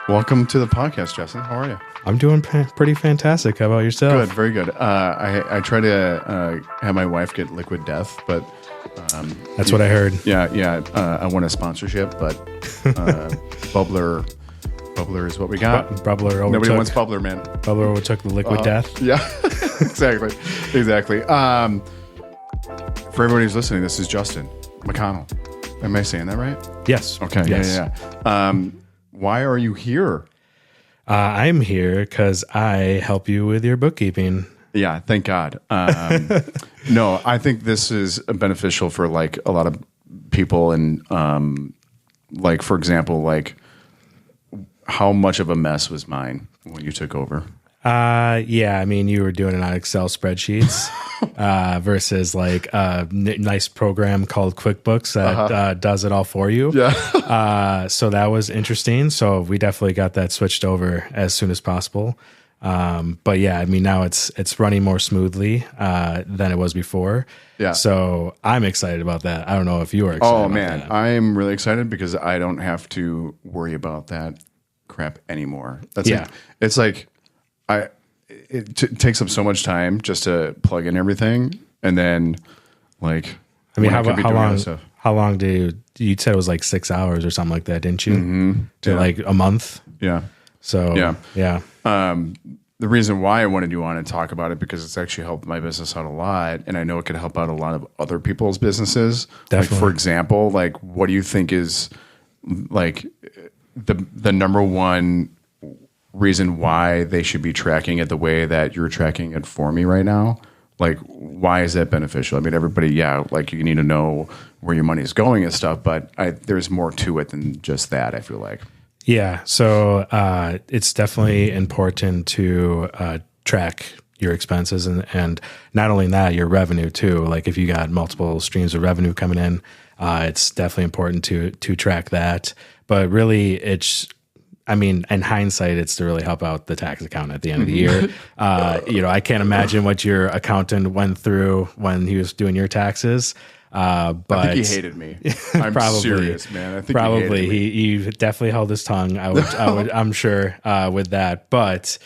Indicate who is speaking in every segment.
Speaker 1: Welcome to the podcast, Justin. How are you?
Speaker 2: I'm doing pretty fantastic. How about yourself?
Speaker 1: Good, very good. I try to have my wife get Liquid Death, but
Speaker 2: That's what I heard.
Speaker 1: yeah. I want a sponsorship, but Bubbler is what we got.
Speaker 2: Bubbler overtook.
Speaker 1: Nobody wants Bubbler, man.
Speaker 2: Bubbler overtook the Liquid Death.
Speaker 1: Yeah, exactly. For everybody who's listening, this is Justin McConnell. Am I saying that right?
Speaker 2: Yes.
Speaker 1: Okay.
Speaker 2: Yes.
Speaker 1: Yeah. Why are you here?
Speaker 2: I'm here because I help you with your bookkeeping.
Speaker 1: Yeah, thank God. No, I think this is beneficial for like a lot of people, and like for example, like how much of a mess was mine when you took over?
Speaker 2: Yeah, I mean, you were doing it on Excel spreadsheets versus like a nice program called QuickBooks that does it all for you.
Speaker 1: Yeah.
Speaker 2: So that was interesting. So we definitely got that switched over as soon as possible. But yeah, I mean, now it's running more smoothly than it was before.
Speaker 1: Yeah.
Speaker 2: So I'm excited about that. I don't know if you are excited
Speaker 1: Oh
Speaker 2: about
Speaker 1: man,
Speaker 2: that.
Speaker 1: I'm really excited because I don't have to worry about that crap anymore. That's
Speaker 2: Yeah.
Speaker 1: it's like it takes up so much time just to plug in everything, and then like
Speaker 2: I mean,
Speaker 1: when could be doing other stuff.
Speaker 2: how long do you said it was like 6 hours or something like that, didn't you?
Speaker 1: Mm-hmm. Yeah.
Speaker 2: Like a month.
Speaker 1: Yeah.
Speaker 2: So yeah.
Speaker 1: The reason why I wanted you on and talk about it because it's actually helped my business out a lot, and I know it could help out a lot of other people's businesses.
Speaker 2: Definitely.
Speaker 1: Like for example, like what do you think is like the number one reason why they should be tracking it the way that you're tracking it for me right now? Like, why is that beneficial? I mean, everybody, like you need to know where your money is going and stuff, but there's more to it than just that, I feel like.
Speaker 2: Yeah. So it's definitely important to track your expenses and not only that, your revenue too. Like if you got multiple streams of revenue coming in, it's definitely important to track that. But really, I mean, in hindsight, it's to really help out the tax accountant at the end of the year. I can't imagine what your accountant went through when he was doing your taxes. But
Speaker 1: I think he hated me. I'm
Speaker 2: probably,
Speaker 1: serious, man. I think
Speaker 2: probably
Speaker 1: he hated me.
Speaker 2: he definitely held his tongue. I'm sure with that. But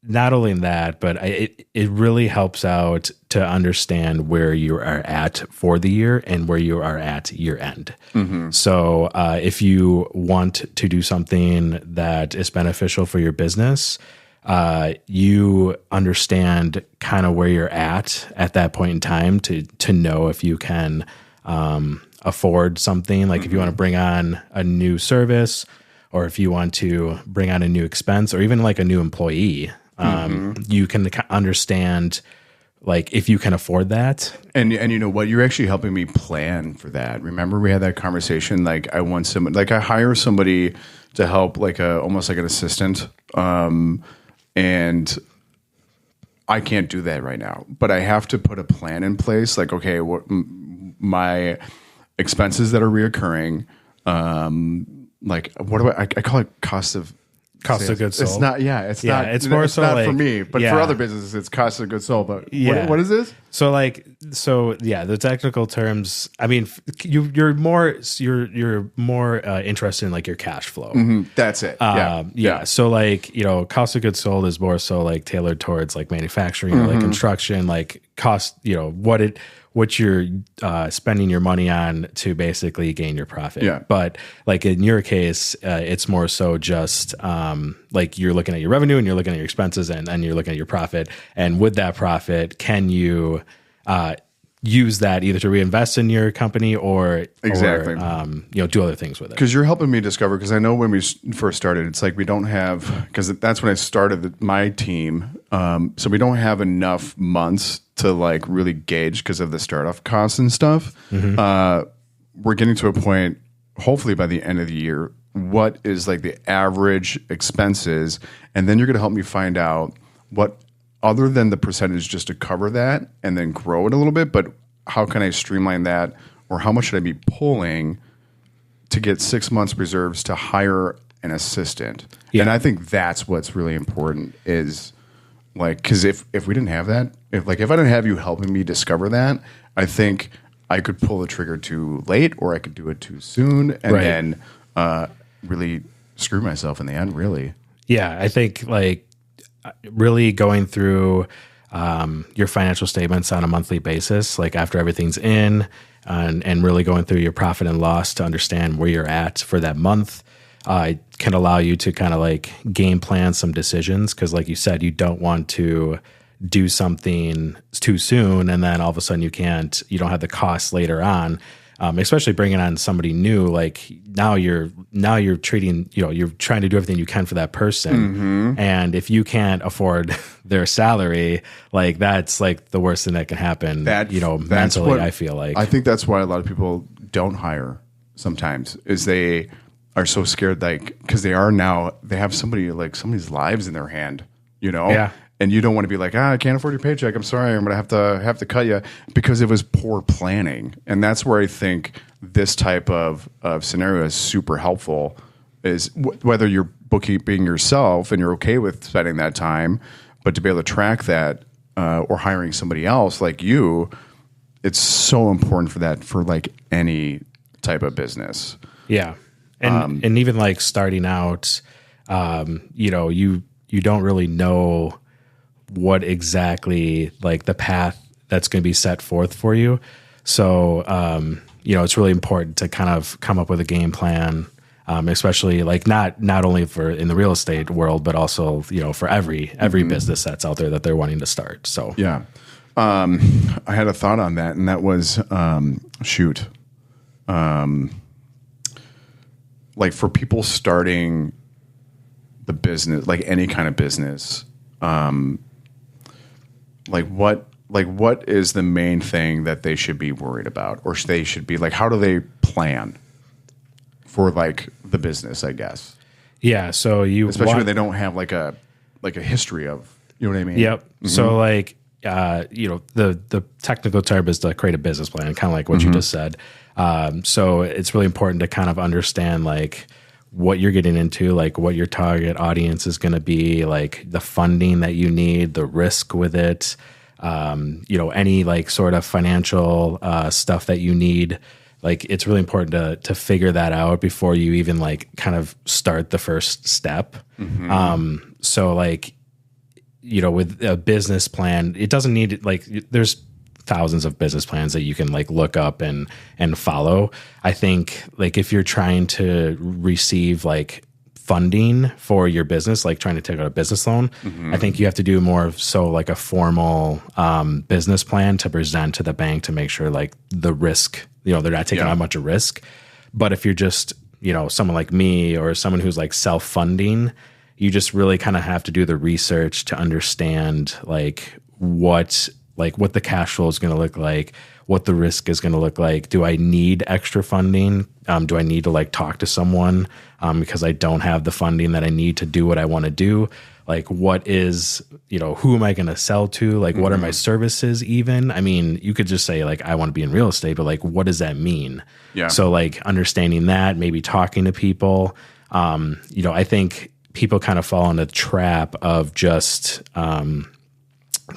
Speaker 2: not only that, but it really helps out to understand where you are at for the year and where you are at year end. Mm-hmm. So if you want to do something that is beneficial for your business, you understand kind of where you're at that point in time to know if you can afford something. Like if you want to bring on a new service, or if you want to bring on a new expense, or even like a new employee. You can understand like if you can afford that.
Speaker 1: And you know what? You're actually helping me plan for that. Remember we had that conversation? Like I hire somebody to help like almost like an assistant. And I can't do that right now, but I have to put a plan in place. Like, okay, what my expenses that are reoccurring, like what do I call it? Cost of
Speaker 2: goods sold.
Speaker 1: It's not. Yeah, it's not.
Speaker 2: It's more
Speaker 1: it's
Speaker 2: so
Speaker 1: not
Speaker 2: like,
Speaker 1: for me, but for other businesses, it's cost of goods sold. But what is this?
Speaker 2: So the technical terms. I mean, you're more interested in like your cash flow.
Speaker 1: Mm-hmm. That's it. Yeah.
Speaker 2: So like cost of goods sold is more so like tailored towards like manufacturing or like construction, like cost. What you're spending your money on to basically gain your profit.
Speaker 1: Yeah.
Speaker 2: But like in your case, it's more so just like you're looking at your revenue and you're looking at your expenses and you're looking at your profit. And with that profit, can you use that either to reinvest in your company or
Speaker 1: Exactly.
Speaker 2: Do other things with it?
Speaker 1: Because you're helping me discover. Because I know when we first started, it's like we don't have. Because that's when I started my team. So we don't have enough months to like really gauge because of the startup costs and stuff. Mm-hmm. We're getting to a point, hopefully by the end of the year, what is like the average expenses, and then you're going to help me find out what, other than the percentage, just to cover that and then grow it a little bit. But how can I streamline that, or how much should I be pulling to get 6 months reserves to hire an assistant? Yeah. And I think that's what's really important is. Like, because if we didn't have that, if I didn't have you helping me discover that, I think I could pull the trigger too late, or I could do it too soon, and then really screw myself in the end, really.
Speaker 2: Yeah, I think like really going through your financial statements on a monthly basis, like after everything's in, and really going through your profit and loss to understand where you're at for that month, it can allow you to kind of like game plan some decisions. Because like you said, you don't want to do something too soon and then all of a sudden you don't have the costs later on. Especially bringing on somebody new, like now you're treating, you're trying to do everything you can for that person. And if you can't afford their salary, like that's like the worst thing that can happen, mentally, I feel like.
Speaker 1: I think that's why a lot of people don't hire sometimes is they are so scared, like, because they have somebody's lives in their hand,
Speaker 2: Yeah.
Speaker 1: And you don't want to be like, I can't afford your paycheck. I'm sorry, I'm going to have to cut you, because it was poor planning. And that's where I think this type of scenario is super helpful. Is whether you're bookkeeping yourself and you're okay with spending that time, but to be able to track that or hiring somebody else like you, it's so important for like any type of business.
Speaker 2: Yeah, and even like starting out, you don't really know what exactly like the path that's going to be set forth for you. So, it's really important to kind of come up with a game plan, especially like not only for in the real estate world, but also, for every business that's out there that they're wanting to start. So,
Speaker 1: yeah. I had a thought on that, and that was, like for people starting the business, like any kind of business, what is the main thing that they should be worried about, or they should be like, how do they plan for like the business, I guess?
Speaker 2: Yeah. So
Speaker 1: especially when they don't have like a history of, you know what I mean?
Speaker 2: Yep. Mm-hmm. So like, the technical term is to create a business plan, kind of like what you just said. So it's really important to kind of understand like what you're getting into, like what your target audience is going to be, like the funding that you need, the risk with it, any like sort of financial stuff that you need. Like it's really important to figure that out before you even like kind of start the first step. So like, with a business plan, it doesn't need like there's thousands of business plans that you can like look up and follow. I think like if you're trying to receive like funding for your business, like trying to take out a business loan, I think you have to do more so like a formal business plan to present to the bank to make sure like the risk, they're not taking on much of risk. But if you're just, someone like me or someone who's like self-funding, you just really kind of have to do the research to understand like what the cash flow is going to look like, what the risk is going to look like. Do I need extra funding? Do I need to like talk to someone because I don't have the funding that I need to do what I want to do? Like what is, who am I going to sell to? Like what are my services even? I mean, you could just say like, I want to be in real estate, but like, what does that mean? Yeah. So like understanding that, maybe talking to people, I think people kind of fall into the trap of just kind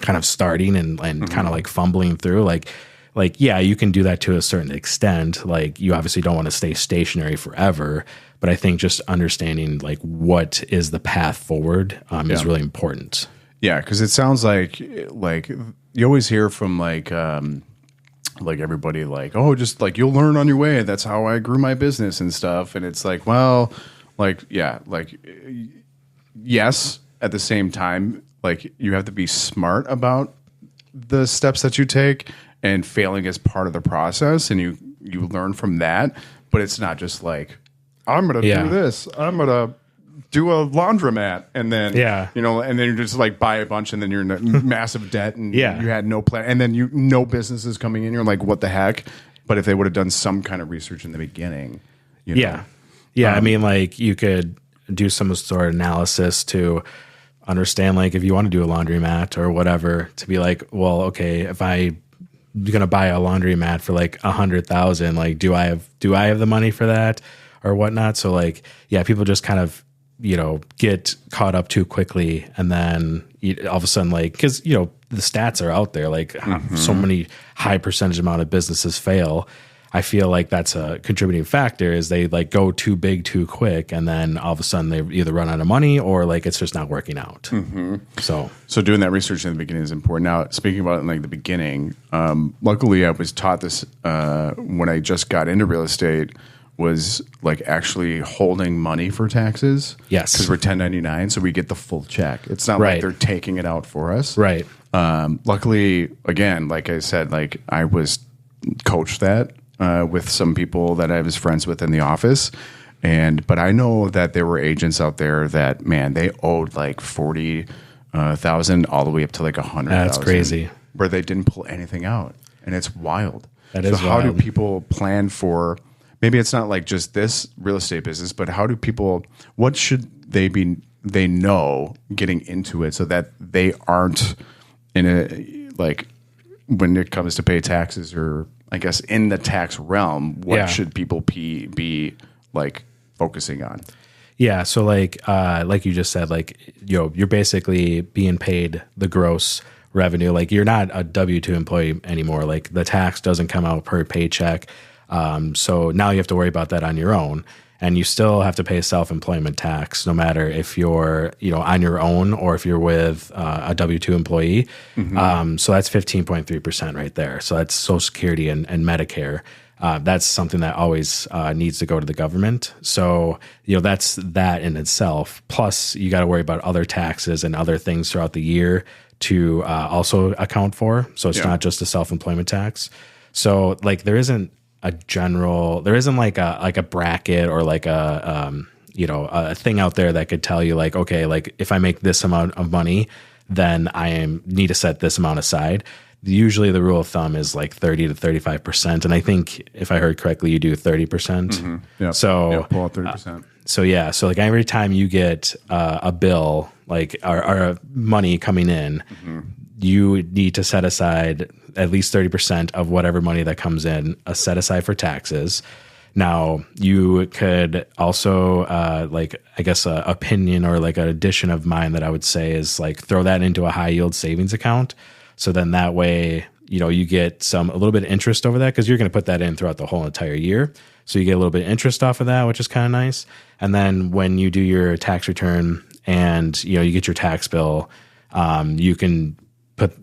Speaker 2: of starting and kind of like fumbling through like, yeah, you can do that to a certain extent. Like you obviously don't want to stay stationary forever, but I think just understanding like what is the path forward is really important.
Speaker 1: Yeah. Cause it sounds like you always hear from like everybody like, oh, just like you'll learn on your way. That's how I grew my business and stuff. And it's like, well, like, yeah, like, yes, at the same time, like you have to be smart about the steps that you take, and failing is part of the process, and you learn from that. But it's not just like, I'm going to do this. I'm going to do a laundromat. And then, and then you just like buy a bunch, and then you're in massive debt, and you had no plan. And then no business is coming in. You're like, what the heck? But if they would have done some kind of research in the beginning,
Speaker 2: Yeah, I mean, like you could do some sort of analysis to understand, like if you want to do a laundromat or whatever, to be like, well, okay, if I'm gonna buy a laundromat for like $100,000, like do I have the money for that or whatnot? So like, yeah, people just kind of get caught up too quickly, and then all of a sudden, like, because the stats are out there, like so many high percentage amount of businesses fail. I feel like that's a contributing factor is they like go too big too quick, and then all of a sudden they either run out of money or like it's just not working out. So
Speaker 1: doing that research in the beginning is important. Now, speaking about it in like the beginning, luckily I was taught this when I just got into real estate, was like actually holding money for taxes.
Speaker 2: Yes.
Speaker 1: Because we're 1099, so we get the full check. It's not
Speaker 2: Right.
Speaker 1: like they're taking it out for us.
Speaker 2: right.
Speaker 1: Luckily, again, like I said, like I was coached that with some people that I was friends with in the office. But I know that there were agents out there that, man, they owed like 40,000 all the way up to like 100,000.
Speaker 2: That's crazy.
Speaker 1: Where they didn't pull anything out. And it's wild.
Speaker 2: That
Speaker 1: so
Speaker 2: is
Speaker 1: how do
Speaker 2: wild.
Speaker 1: people plan for, maybe it's not like just this real estate business, but how do people, what should they know getting into it so that they aren't in a, like when it comes to pay taxes, or I guess in the tax realm, what should people be like focusing on?
Speaker 2: Yeah. So like you just said, like, you're basically being paid the gross revenue. Like you're not a W-2 employee anymore. Like the tax doesn't come out per paycheck. So now you have to worry about that on your own, and you still have to pay self-employment tax no matter if you're, on your own or if you're with a W-2 employee. So that's 15.3% right there. So that's Social Security and Medicare. That's something that always needs to go to the government. So, that's that in itself. Plus, you got to worry about other taxes and other things throughout the year to also account for. So it's not just a self-employment tax. So, like, there isn't like a bracket or like a thing out there that could tell you like, okay, like if I make this amount of money, then need to set this amount aside. Usually the rule of thumb is like 30 to 35%. And I think if I heard correctly, you do 30%.
Speaker 1: Mm-hmm. Yep.
Speaker 2: So
Speaker 1: pull out 30%.
Speaker 2: So like every time you get a bill, like or money coming in, you need to set aside at least 30% of whatever money that comes in, set aside for taxes. Now, you could also, like, I guess, a opinion or like an addition of mine that I would say is like throw that into a high yield savings account. So then that way, you get a little bit of interest over that because you're going to put that in throughout the whole entire year. So you get a little bit of interest off of that, which is kind of nice. And then when you do your tax return and, you get your tax bill, you can put,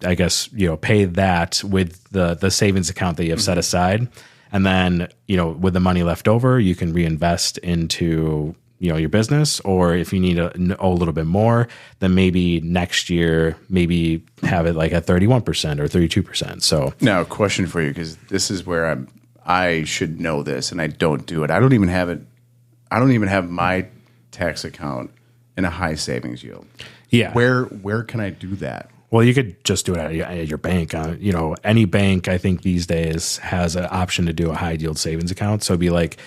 Speaker 2: I guess, pay that with the savings account that you have set aside. And then, with the money left over, you can reinvest into, your business. Or if you need to owe a little bit more, then maybe next year, maybe have it like at 31% or 32%. So
Speaker 1: now a question for you, because this is where I should know this and I don't do it. I don't even have my tax account in a high savings yield.
Speaker 2: Yeah.
Speaker 1: Where can I do that?
Speaker 2: Well, you could just do it at your bank. Any bank, I think these days has an option to do a high yield savings account. So it'd be like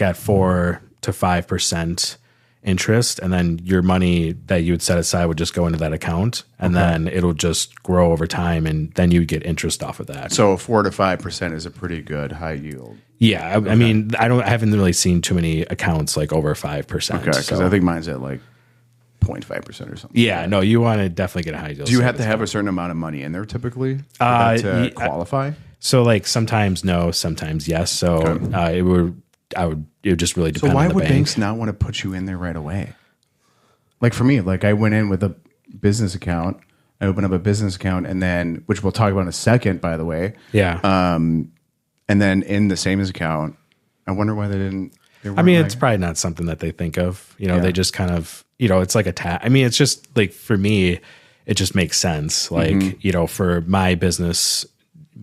Speaker 2: at 4 to 5% interest, and then your money that you would set aside would just go into that account, and then it'll just grow over time, and then you get interest off of that.
Speaker 1: So 4 to 5% is a pretty good high yield.
Speaker 2: Yeah, I mean, I haven't really seen too many accounts like over 5%.
Speaker 1: Okay, because I think mine's at like 0.5% or something.
Speaker 2: Yeah, no, you want to definitely get a high yield.
Speaker 1: Do you have to have a certain amount of money in there typically for that to qualify?
Speaker 2: So like sometimes no, sometimes yes. So it would just really depend.
Speaker 1: So why
Speaker 2: on the
Speaker 1: would
Speaker 2: bank.
Speaker 1: banks not want to put you in there right away? Like for me, like I went in with a business account. I opened up a business account, and then, which we'll talk about in a second, by the way.
Speaker 2: Yeah.
Speaker 1: And then in the savings account, I wonder why they didn't.
Speaker 2: I mean, it's probably not something that they think of. They just kind of, it's like a tax. I mean, it's just like for me, it just makes sense. Like, for my business,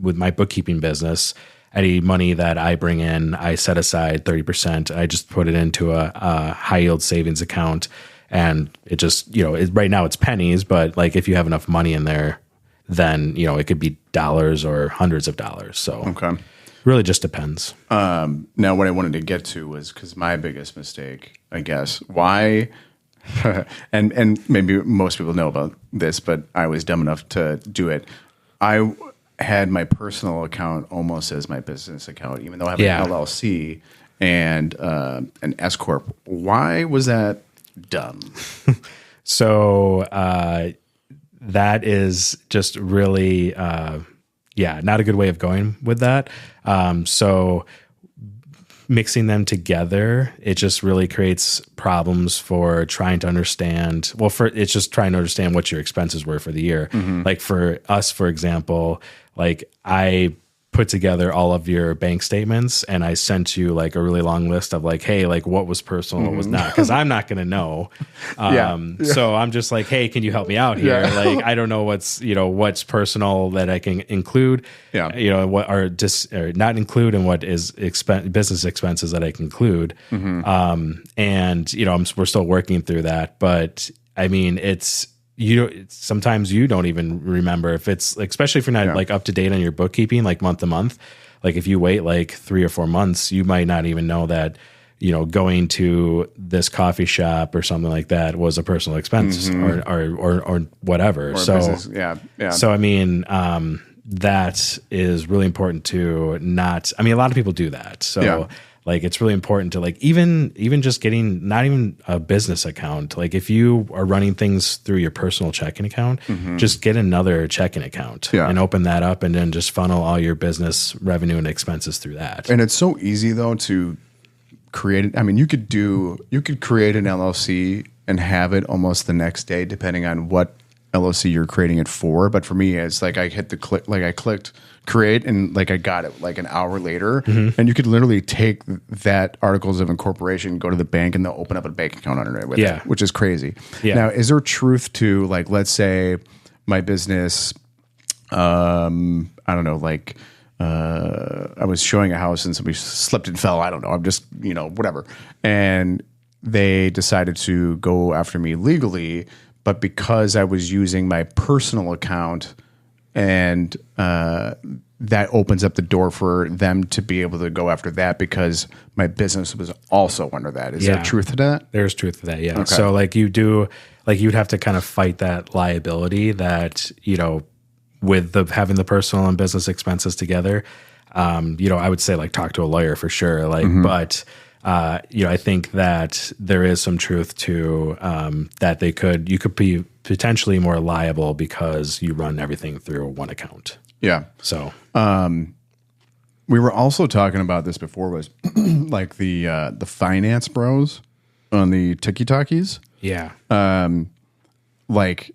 Speaker 2: with my bookkeeping business, any money that I bring in, I set aside 30%. I just put it into a high yield savings account, and it just, right now it's pennies, but like if you have enough money in there, then it could be dollars or hundreds of dollars. So really just depends.
Speaker 1: Now, what I wanted to get to was because my biggest mistake, I guess, why, and maybe most people know about this, but I was dumb enough to do it. I had my personal account almost as my business account, even though I have an LLC and an S corp. Why was that dumb?
Speaker 2: So that is just really not a good way of going with that. So mixing them together, it just really creates problems for trying to understand. Well, it's just trying to understand what your expenses were for the year. Like for us, for example, like I put together all of your bank statements and I sent you like a really long list of like, hey, like what was personal, what was not, because I'm not going to know. So I'm just like, hey, can you help me out here? Like, I don't know what's personal that I can include, what are just or not include, and what is business expenses that I can include. And we're still working through that, but I mean, sometimes you don't even remember if it's like, especially if you're not like up to date on your bookkeeping, like month to month. Like if you wait like 3 or 4 months, you might not even know that, going to this coffee shop or something like that was a personal expense or whatever. Or so business. So I mean, that is really important to not. I mean, a lot of people do that. So. Like it's really important to like even just getting not even a business account. Like if you are running things through your personal checking account, just get another checking account and open that up, and then just funnel all your business revenue and expenses through that.
Speaker 1: And it's so easy though to create it. I mean, you could create an LLC and have it almost the next day, depending on what LLC you're creating it for. But for me, it's like I clicked create, and like I got it like an hour later, and you could literally take that articles of incorporation, go to the bank, and they'll open up a bank account under it with it, which is crazy. Now, is there truth to like, let's say my business, I don't know, like I was showing a house and somebody slipped and fell. I don't know. I'm just, whatever. And they decided to go after me legally, but because I was using my personal account, and that opens up the door for them to be able to go after that because my business was also under that. Is there truth to that?
Speaker 2: There's truth to that, yeah. Okay. So like you'd have to kind of fight that liability that, with having the personal and business expenses together. I would say like talk to a lawyer for sure. Like, but I think that there is some truth to that you could be potentially more liable because you run everything through one account. Yeah. So
Speaker 1: we were also talking about this before, was like the finance bros on the TikTokies.
Speaker 2: Yeah.
Speaker 1: Like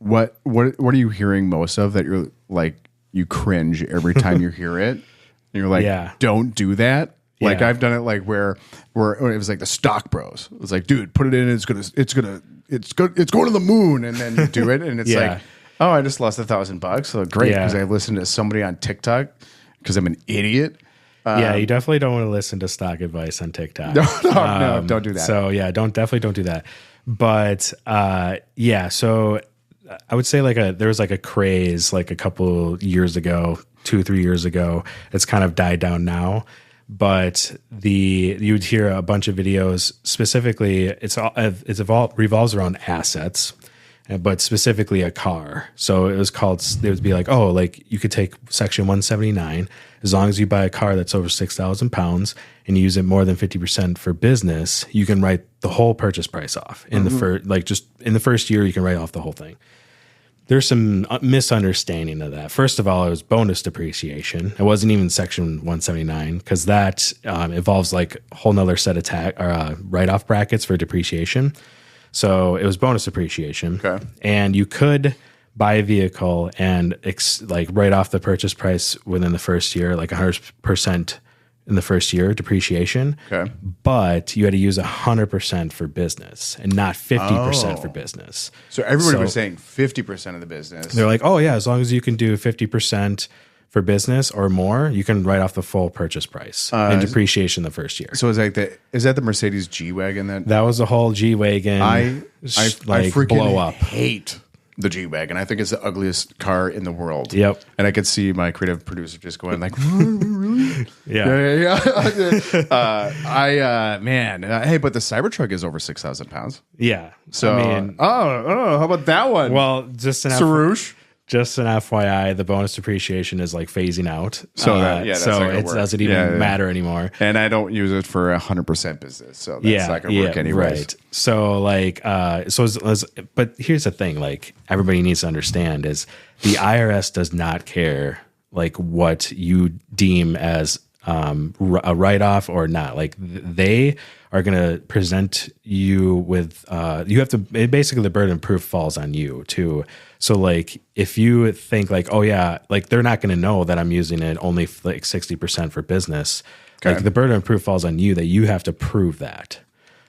Speaker 1: what are you hearing most of that you're like you cringe every time you hear it? And you're like, don't do that. Like I've done it like where it was like the stock bros. It was like, dude, put it in. It's going to the moon, and then you do it, and it's like, oh, I just lost $1,000. So great, because I listened to somebody on TikTok because I'm an idiot.
Speaker 2: You definitely don't want to listen to stock advice on TikTok.
Speaker 1: No, don't do that.
Speaker 2: So definitely don't do that. But so I would say there was like a craze like a couple years ago, 2-3 years ago. It's kind of died down now. But you'd hear a bunch of videos. Specifically, it revolves around assets, but specifically a car. So it would be like, oh, like you could take Section 179 as long as you buy a car that's over 6,000 pounds and you use it more than 50% for business. You can write the whole purchase price off in the first year. You can write off the whole thing. There's some misunderstanding of that. First of all, it was bonus depreciation. It wasn't even Section 179 because that involves like a whole nother set of write-off brackets for depreciation. So it was bonus depreciation. Okay. And you could buy a vehicle and write off the purchase price within the first year, like 100% in the first year depreciation. Okay. But you had to use 100% for business and not 50% for business.
Speaker 1: So everybody was saying 50% of the business.
Speaker 2: They're like, oh yeah, as long as you can do 50% for business or more, you can write off the full purchase price and depreciation the first year.
Speaker 1: So is that the Mercedes G-Wagon
Speaker 2: that was the whole G-Wagon?
Speaker 1: I freaking hate the G-Wagon. I think it's the ugliest car in the world.
Speaker 2: Yep.
Speaker 1: And I could see my creative producer just going like, really? Yeah. Hey, but the Cybertruck is over 6,000 pounds.
Speaker 2: Yeah.
Speaker 1: So, how about that one?
Speaker 2: Well, just an FYI, the bonus depreciation is like phasing out. So it doesn't even matter anymore.
Speaker 1: And I don't use it for 100% business. So that's not going to work anyways.
Speaker 2: Right. So but here's the thing, like everybody needs to understand is the IRS does not care like what you deem as a write-off or not. Like they are going to present you with, you have to, basically the burden of proof falls on you too. So like, if you think like, oh yeah, like they're not going to know that I'm using it only like 60% for business. Okay. Like the burden of proof falls on you that you have to prove that.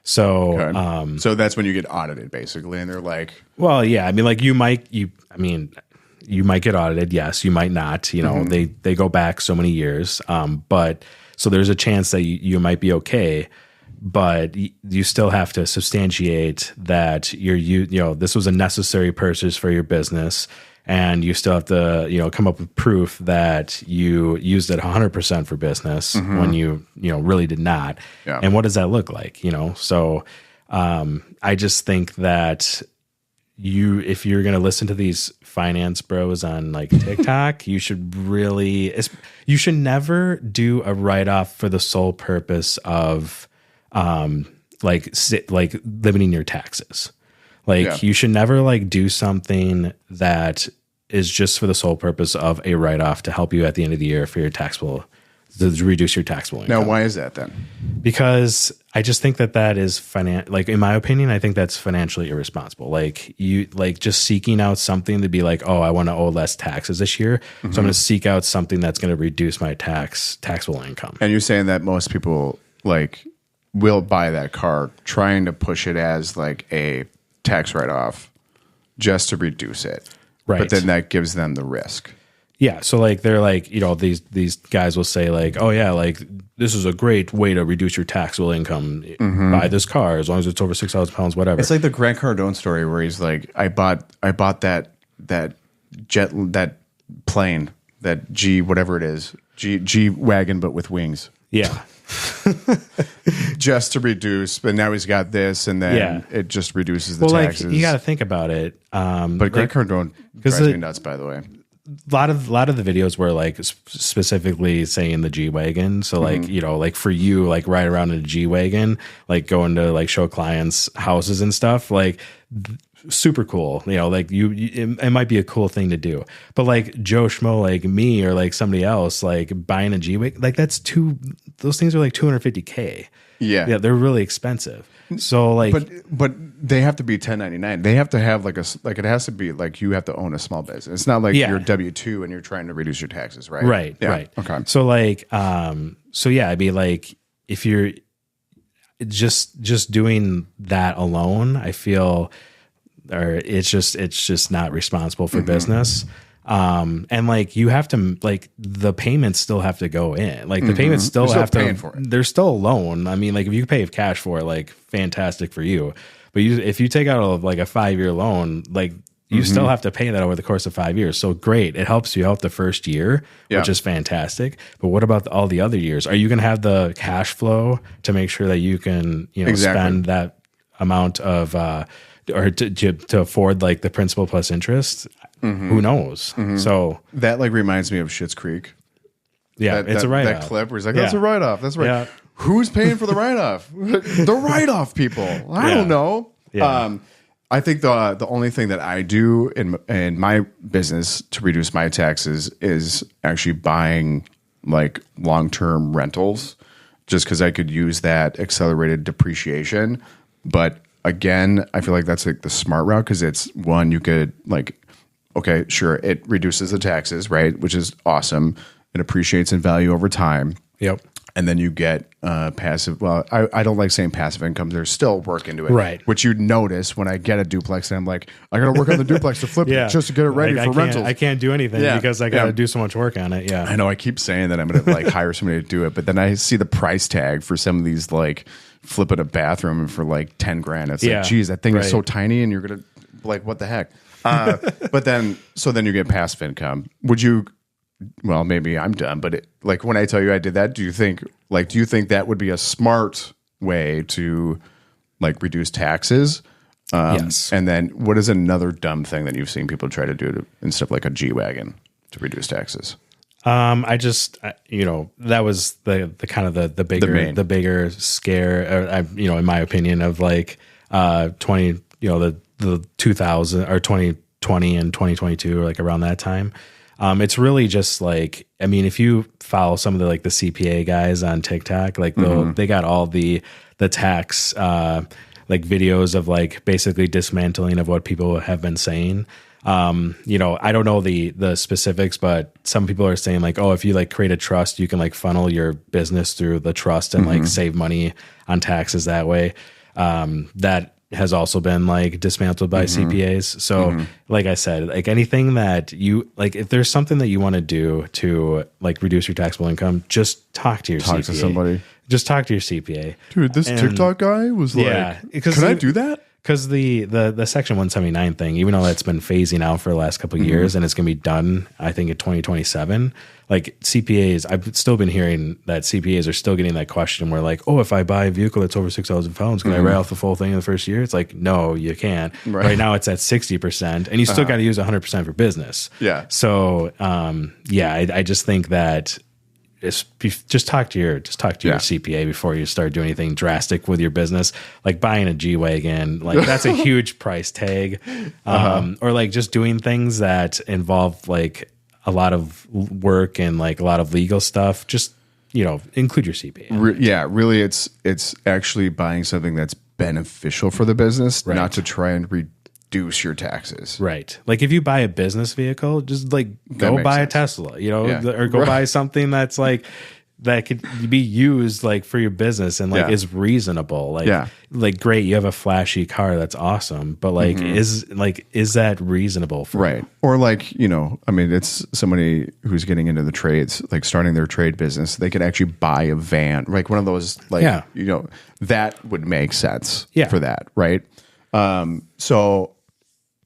Speaker 2: So,
Speaker 1: okay. So that's when you get audited basically. And they're like,
Speaker 2: well, yeah, I mean, like you might get audited. Yes, you might not, you know, they go back so many years. But so there's a chance that you might be okay, but you still have to substantiate that you know, this was a necessary purchase for your business, and you still have to, you know, come up with proof that you used it 100% for business when you know, really did not. Yeah. And what does that look like? You know, so I just think that if you're going to listen to these finance bros on like TikTok, you should never do a write-off for the sole purpose of like limiting your taxes. Like you should never like do something that is just for the sole purpose of a write-off to help you at the end of the year for your taxable, to reduce your taxable income.
Speaker 1: Now, why is that then?
Speaker 2: Because I just think that is like, in my opinion, I think that's financially irresponsible. Like you, like just seeking out something to be like, oh, I want to owe less taxes this year, so I'm going to seek out something that's going to reduce my taxable income.
Speaker 1: And you're saying that most people like will buy that car trying to push it as like a tax write-off just to reduce it. Right. But then that gives them the risk.
Speaker 2: Yeah. So like, they're like, you know, these guys will say like, oh yeah, like this is a great way to reduce your taxable income. Buy this car as long as it's over 6,000 pounds, whatever.
Speaker 1: It's like the Grant Cardone story where he's like, I bought that plane, that G, whatever it is, G-Wagon, but with wings.
Speaker 2: Yeah.
Speaker 1: Just to reduce, but now he's got this, and then it just reduces the taxes.
Speaker 2: Like, you got to think about it.
Speaker 1: But Grant Cardone drives me nuts, by the way.
Speaker 2: A lot of the videos were like specifically saying the G-Wagon. So like, you know, like for you, like ride around in a G-Wagon, like going to like show clients houses and stuff, like super cool. You know, like it might be a cool thing to do. But like Joe Schmo, like me or like somebody else, like buying a G-Wagon, like those things are like $250K. Yeah, they're really expensive. So like,
Speaker 1: but they have to be 1099. They have to have like it has to be like you have to own a small business. It's not like you're W-2 and you're trying to reduce your taxes, right?
Speaker 2: Right.
Speaker 1: Yeah.
Speaker 2: Right.
Speaker 1: Okay.
Speaker 2: So like, so yeah, I'd be like, if you're just doing that alone, I feel, or it's just not responsible for business. And like you have to, like the payments still have to go in, like the payments still have to, for it. There's still a loan. I mean, like if you pay cash for it, like fantastic for you, but if you take out like a 5-year loan, like you still have to pay that over the course of 5 years. So great. It helps you out the first year, which is fantastic. But what about all the other years? Are you going to have the cash flow to make sure that you can, you know, spend that amount of, or to afford like the principal plus interest? Who knows? So
Speaker 1: that like reminds me of Schitt's Creek.
Speaker 2: Yeah, it's a write-off.
Speaker 1: That clip where he's like, that's a write-off. That's right. Yeah. Who's paying for the write-off? The write-off people. I don't know. Yeah. I think the only thing that I do in my business to reduce my taxes is actually buying like long-term rentals, just because I could use that accelerated depreciation. But again, I feel like that's like the smart route, because it's one, you could like, okay, sure, it reduces the taxes, right? Which is awesome. It appreciates in value over time.
Speaker 2: Yep.
Speaker 1: And then you get passive. Well, I don't like saying passive income. There's still work into it.
Speaker 2: Right.
Speaker 1: Which you notice when I get a duplex and I'm like, I got to work on the duplex to flip it just to get it ready for rentals.
Speaker 2: I can't do anything because I got to do so much work on it. Yeah.
Speaker 1: I know. I keep saying that I'm going to like hire somebody to do it. But then I see the price tag for some of these, like flipping a bathroom for like 10 grand. It's like, geez, that thing is so tiny and you're going to like, what the heck? But then you get passive income. Would you, well, maybe I'm dumb, but like when I tell you I did that, do you think that would be a smart way to like reduce taxes?
Speaker 2: Yes.
Speaker 1: And then what is another dumb thing that you've seen people try to do instead of like a G-Wagon to reduce taxes?
Speaker 2: You know, that was the kind of the bigger scare, in my opinion, of like, 20, the 2000 or 2020 and 2022, or like around that time. It's really just like, I mean, if you follow some of the like the CPA guys on TikTok, like they got all the tax like videos of like basically dismantling of what people have been saying. You know, I don't know the specifics, but some people are saying like, oh, if you like create a trust, you can like funnel your business through the trust and like save money on taxes that way. That has also been like dismantled by CPAs. So like I said, like anything that you like, if there's something that you want to do to like reduce your taxable income, just talk to your CPA.
Speaker 1: To somebody.
Speaker 2: Just talk to your CPA.
Speaker 1: Dude, this TikTok guy was like, can I do that?
Speaker 2: Because the Section 179 thing, even though that's been phasing out for the last couple of years and it's going to be done, I think, in 2027, like CPAs, I've still been hearing that CPAs are still getting that question where like, oh, if I buy a vehicle that's over 6,000 pounds, can I write off the full thing in the first year? It's like, no, you can't. Right now it's at 60% and you still got to use 100% for business.
Speaker 1: Yeah.
Speaker 2: So, I just think that just talk to your CPA before you start doing anything drastic with your business, like buying a G-Wagon. Like that's a huge price tag, or like just doing things that involve like a lot of work and like a lot of legal stuff. Just include your CPA.
Speaker 1: Really, it's actually buying something that's beneficial for the business, not to try and reduce your taxes.
Speaker 2: Right. Like if you buy a business vehicle, just like go buy a Tesla, or go buy something that's like that could be used like for your business and like is reasonable. Like great, you have a flashy car, that's awesome, but like is that reasonable for you?
Speaker 1: Or like, I mean, it's somebody who's getting into the trades, like starting their trade business, they could actually buy a van, like one of those like that would make sense for that, right? So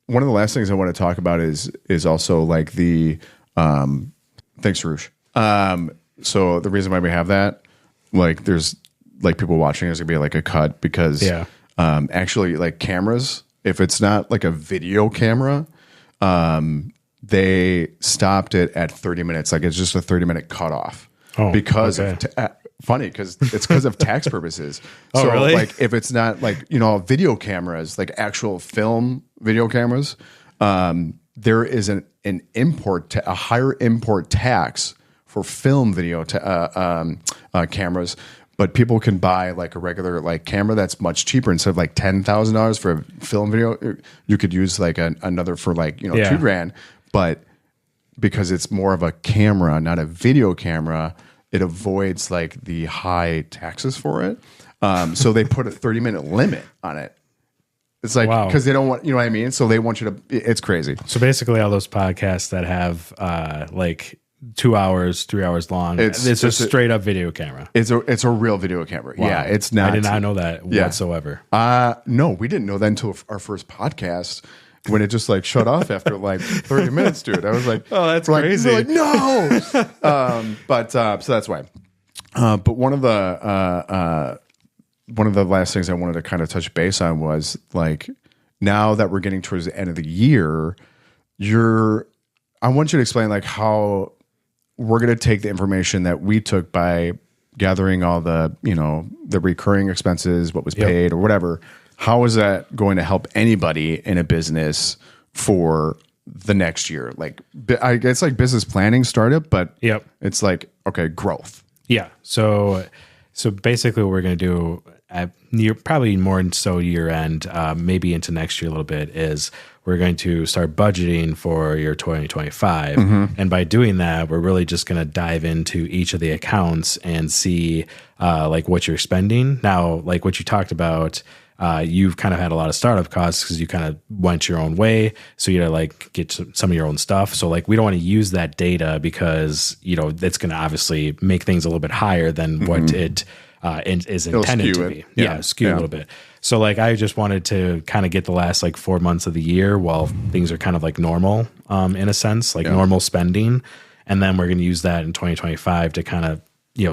Speaker 1: one of the last things I want to talk about is also like the thanks, Roosh. So the reason why we have that, like there's like people watching, there's gonna be like a cut because actually like cameras, if it's not like a video camera, they stopped it at 30 minutes. Like it's just a 30-minute cutoff because of funny because it's because of tax purposes. So
Speaker 2: really?
Speaker 1: Like if it's not like, video cameras, like actual film video cameras, there is a higher import tax for film video cameras, but people can buy like a regular like camera that's much cheaper. Instead of like $10,000 for a film video, you could use like another for like $2,000. But because it's more of a camera, not a video camera, it avoids like the high taxes for it. So they put a 30-minute limit on it. It's like, because they don't want, what I mean? So they want you to, it's crazy.
Speaker 2: So basically all those podcasts that have like 2 hours, 3 hours long, it's a straight up video camera.
Speaker 1: It's a real video camera. Wow. Yeah. It's not.
Speaker 2: I did not know that whatsoever.
Speaker 1: No, we didn't know that until our first podcast when it just like shut off after like 30 minutes, dude. I was like,
Speaker 2: oh, that's crazy.
Speaker 1: Like, no. So that's why. But one of the last things I wanted to kind of touch base on was like, now that we're getting towards the end of the year, I want you to explain like how we're going to take the information that we took by gathering all the, the recurring expenses, what was paid or whatever. How is that going to help anybody in a business for the next year? Like, I guess like business planning startup, but it's like, okay, growth.
Speaker 2: Yeah. So basically what we're going to do probably more so year end, maybe into next year a little bit, is we're going to start budgeting for your 2025. And by doing that, we're really just going to dive into each of the accounts and see like what you're spending. Now, like what you talked about, you've kind of had a lot of startup costs because you kind of went your own way. So you had to like get some of your own stuff. So like we don't want to use that data because, that's going to obviously make things a little bit higher than what it is intended to be. Skew a little bit. So like I just wanted to kind of get the last like 4 months of the year while things are kind of like normal in a sense, like normal spending. And then we're going to use that in 2025 to kind of,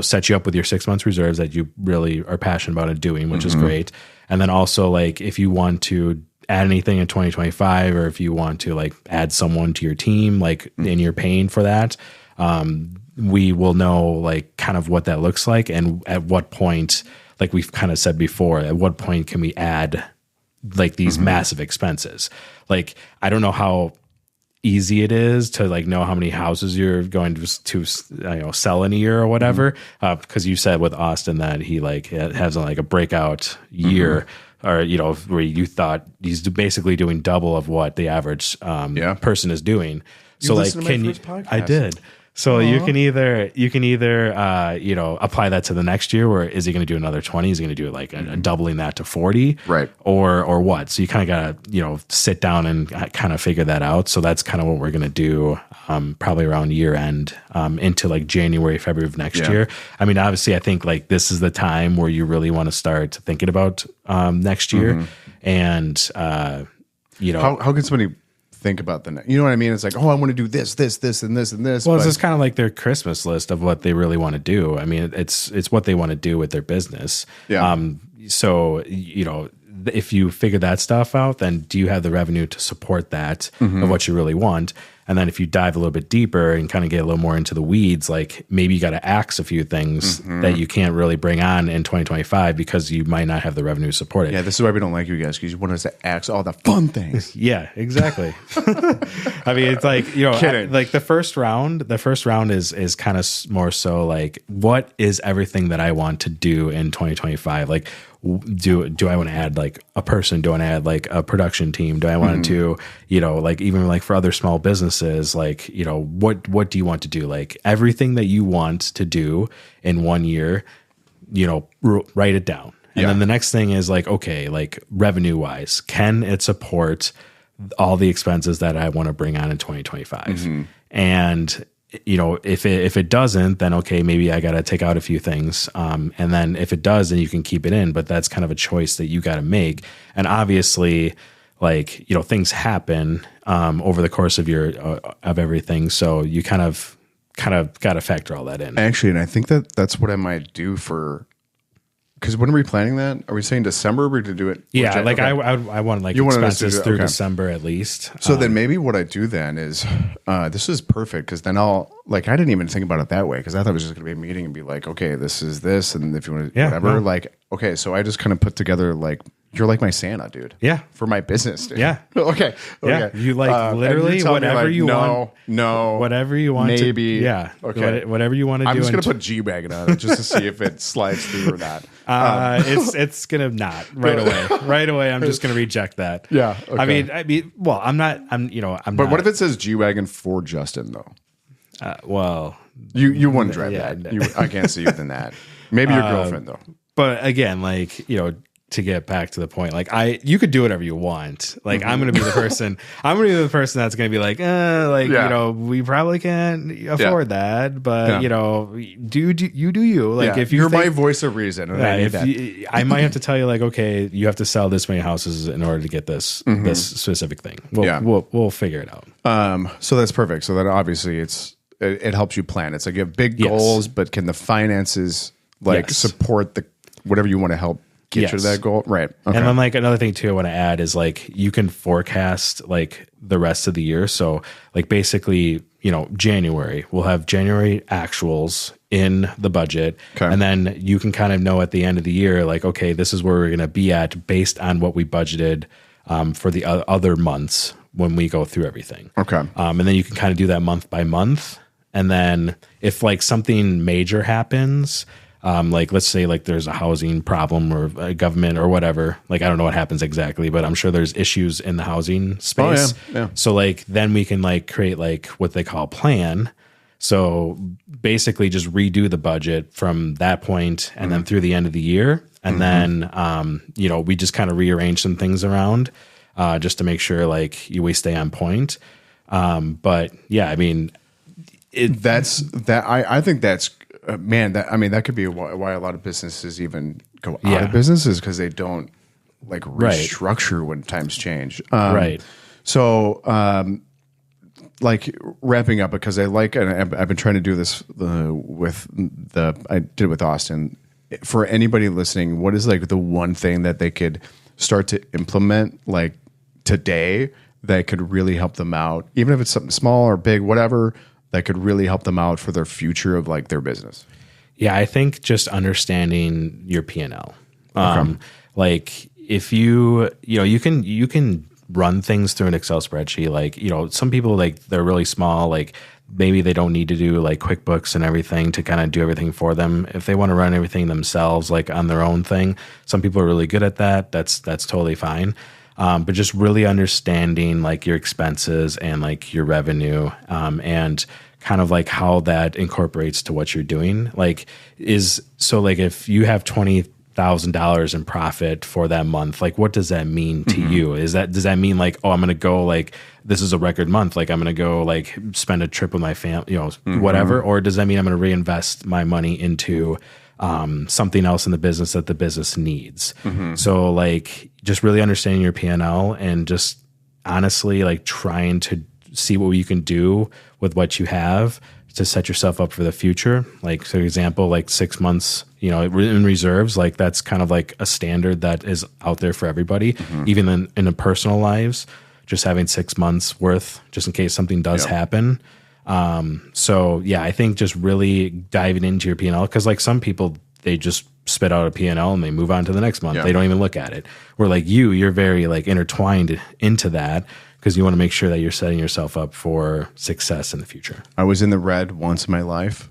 Speaker 2: set you up with your 6 months reserves that you really are passionate about and doing, which is great. And then also like if you want to add anything in 2025 or if you want to like add someone to your team, like and you're paying for that, we will know like kind of what that looks like and at what point, like we've kind of said before, at what point can we add like these massive expenses? Like, I don't know how easy it is to like know how many houses you're going to sell in a year or whatever. Because you said with Austin that he like has like a breakout year, or where you thought he's basically doing double of what the average person is doing. So like, can you? I did. So you can either apply that to the next year, where is he going to do another 20? Is he going to do like a doubling that to 40?
Speaker 1: Right.
Speaker 2: Or what? So you kind of got to, sit down and kind of figure that out. So that's kind of what we're going to do probably around year end into like January, February of next year. I mean, obviously I think like this is the time where you really want to start thinking about next year. And,
Speaker 1: how can somebody think about the next, you know what I mean? It's like, I want to do this, and this, and this.
Speaker 2: Well, it's just kind of like their Christmas list of what they really want to do. I mean, it's what they want to do with their business. Yeah. So, if you figure that stuff out, then do you have the revenue to support that of what you really want? And then if you dive a little bit deeper and kind of get a little more into the weeds, like maybe you got to axe a few things that you can't really bring on in 2025 because you might not have the revenue to support it.
Speaker 1: Yeah, this is why we don't like you guys, because you want us to axe all the fun things.
Speaker 2: Yeah, exactly. I mean, it's like, like the first round is kind of more so like, what is everything that I want to do in 2025? Like, do I want to add like a person? Do I want to add like a production team? Do I want to, like even like for other small businesses, like, what do you want to do? Like everything that you want to do in 1 year, write it down. And then the next thing is like, okay, like revenue wise, can it support all the expenses that I want to bring on in 2025? And if it doesn't, then okay, maybe I got to take out a few things. And then if it does, then you can keep it in, but that's kind of a choice that you got to make. And obviously like, things happen, over the course of of everything. So you kind of got to factor all that in.
Speaker 1: Actually, and I think that's what I might do because when are we planning that? Are we saying December? We're going to do it?
Speaker 2: Yeah, like okay. I want like expenses through December at least.
Speaker 1: So then maybe what I do then is, this is perfect, because then I didn't even think about it that way, because I thought it was just going to be a meeting and be like, okay, this is this, and if you want to whatever, like, okay, so I just kind of put together like, you're like my Santa, dude.
Speaker 2: Yeah.
Speaker 1: For my business, dude.
Speaker 2: Yeah.
Speaker 1: Okay.
Speaker 2: Yeah. You like literally whatever you want.
Speaker 1: No.
Speaker 2: Whatever you want.
Speaker 1: Maybe.
Speaker 2: Yeah.
Speaker 1: Okay.
Speaker 2: Whatever you want to do.
Speaker 1: I'm just going to put G-Wagon on it just to see if it slides through or not.
Speaker 2: It's going to not right away. Right away. I'm just going to reject that.
Speaker 1: Yeah. Okay.
Speaker 2: I mean, well, I'm not.
Speaker 1: But what if it says G-Wagon for Justin though?
Speaker 2: Well,
Speaker 1: you wouldn't drive that. I can't see you than that. Maybe your girlfriend though.
Speaker 2: But again, like, to get back to the point, like you could do whatever you want. Like I'm going to be the person. I'm going to be the person that's going to be like, we probably can't afford that, but do you like if
Speaker 1: you're my voice of reason. And
Speaker 2: I might have to tell you like, okay, you have to sell this many houses in order to get this specific thing. We'll figure it out.
Speaker 1: So that's perfect. So that obviously it helps you plan. It's like you have big goals, but can the finances support the whatever you want to help get you to that goal? Right. Okay.
Speaker 2: And then like another thing too I want to add is like you can forecast like the rest of the year. So like basically, January, we'll have January actuals in the budget. Okay. And then you can kind of know at the end of the year, like, okay, this is where we're going to be at based on what we budgeted for the other months when we go through everything. Okay. And then you can kind of do that month by month. And then if like something major happens, like let's say like there's a housing problem or a government or whatever, like I don't know what happens exactly, but I'm sure there's issues in the housing space. Oh, yeah. So like then we can like create like what they call a plan. So basically just redo the budget from that point and then through the end of the year. And then, we just kind of rearrange some things around just to make sure like we stay on point. But yeah, I mean,
Speaker 1: I think that's, that could be why a lot of businesses even go out of business, is because they don't like restructure when times change. Right. So, like wrapping up, because and I've been trying to do this I did it with Austin. For anybody listening, what is like the one thing that they could start to implement like today that could really help them out, even if it's something small or big, whatever, that could really help them out for their future of like their business?
Speaker 2: Yeah, I think just understanding your P&L. Like if you can run things through an Excel spreadsheet. Like, some people, like, they're really small, like maybe they don't need to do like QuickBooks and everything to kind of do everything for them. If they want to run everything themselves, like on their own thing, some people are really good at that. That's totally fine. But just really understanding like your expenses and like your revenue, and kind of like how that incorporates to what you're doing. Like if you have $20,000 in profit for that month, like what does that mean to you? Does that mean like, oh, I'm going to go like, this is a record month, like I'm going to go like spend a trip with my family, whatever? Or does that mean I'm going to reinvest my money into something else in the business that the business needs? So like just really understanding your P&L and just honestly like trying to see what you can do with what you have to set yourself up for the future. Like, for example, like 6 months, in reserves, like that's kind of like a standard that is out there for everybody, even in a personal lives, just having 6 months worth, just in case something does happen. So yeah, I think just really diving into your P&L, because like some people, they just spit out a P&L and they move on to the next month. They don't even look at it. Where like you're very like intertwined into that, because you want to make sure that you're setting yourself up for success in the future.
Speaker 1: I was in the red once in my life,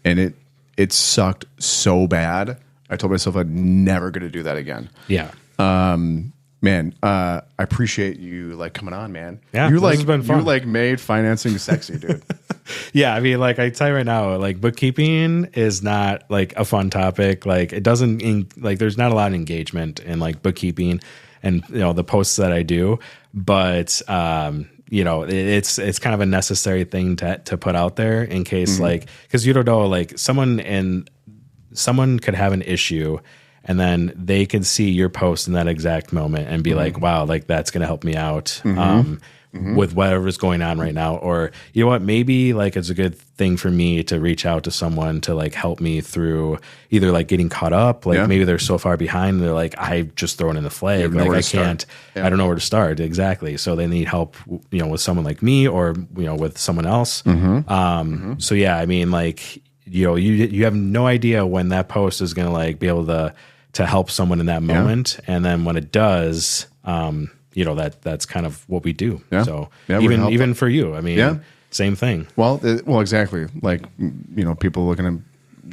Speaker 1: and it sucked so bad. I told myself I'm never going to do that again.
Speaker 2: Yeah.
Speaker 1: Man, I appreciate you like coming on, man.
Speaker 2: Yeah,
Speaker 1: this
Speaker 2: has been fun.
Speaker 1: You like made financing sexy, dude.
Speaker 2: Yeah, I mean, like I tell you right now, like bookkeeping is not like a fun topic. Like it doesn't like there's not a lot of engagement in like bookkeeping and the posts that I do, but it's kind of a necessary thing to put out there in case like, because you don't know, like someone could have an issue and then they can see your post in that exact moment and be like, wow, like that's going to help me out with whatever's going on right now. Or you know what, maybe like it's a good thing for me to reach out to someone to like help me through either like getting caught up, like maybe they're so far behind, they're like, I've just thrown in the flag, like I can't, I don't know where to start. Exactly. So they need help, with someone like me or, with someone else. So yeah, I mean, like, you have no idea when that post is going to like be able to help someone in that moment. And then when it does, that's kind of what we do. Yeah. So even for you, I mean, same thing.
Speaker 1: Well, exactly. Like, people looking to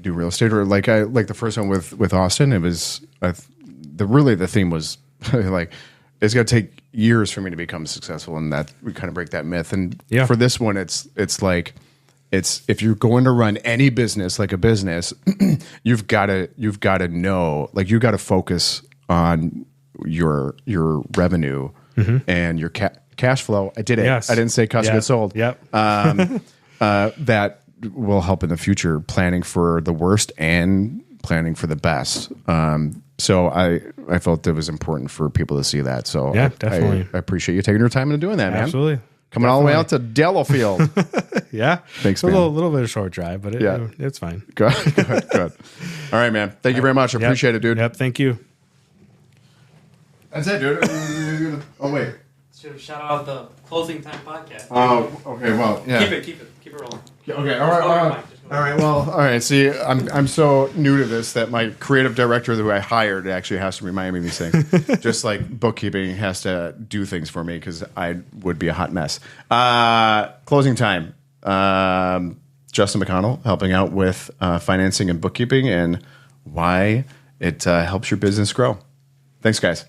Speaker 1: do real estate, or like the first one with Austin, it was, the theme was like, it's going to take years for me to become successful. And that we kind of break that myth. And for this one, it's like, if you're going to run any business like a business, you've got to know, like you got to focus on your revenue and your cash flow. I did it. Yes. I didn't say cost of goods sold.
Speaker 2: Yep.
Speaker 1: That will help in the future, planning for the worst and planning for the best. So I felt it was important for people to see that. So
Speaker 2: yeah, definitely.
Speaker 1: I appreciate you taking your time and doing that, man.
Speaker 2: Absolutely.
Speaker 1: Coming all the way out to Delafield.
Speaker 2: Yeah.
Speaker 1: Thanks,
Speaker 2: man.
Speaker 1: A
Speaker 2: little bit of short drive, but it's fine.
Speaker 1: Good. All right, man. Thank you very much. I appreciate it, dude.
Speaker 2: Yep. Thank you.
Speaker 1: That's it, dude. Oh, wait.
Speaker 3: Should have shout out the Closing Time podcast.
Speaker 1: Oh, okay. Well, yeah.
Speaker 3: Keep it rolling.
Speaker 1: Okay. All right. Well, all right. See, I'm so new to this that my creative director who I hired actually has to remind me of these things. Just like bookkeeping has to do things for me because I would be a hot mess. Closing Time. Justin McConnell helping out with financing and bookkeeping and why it helps your business grow. Thanks, guys.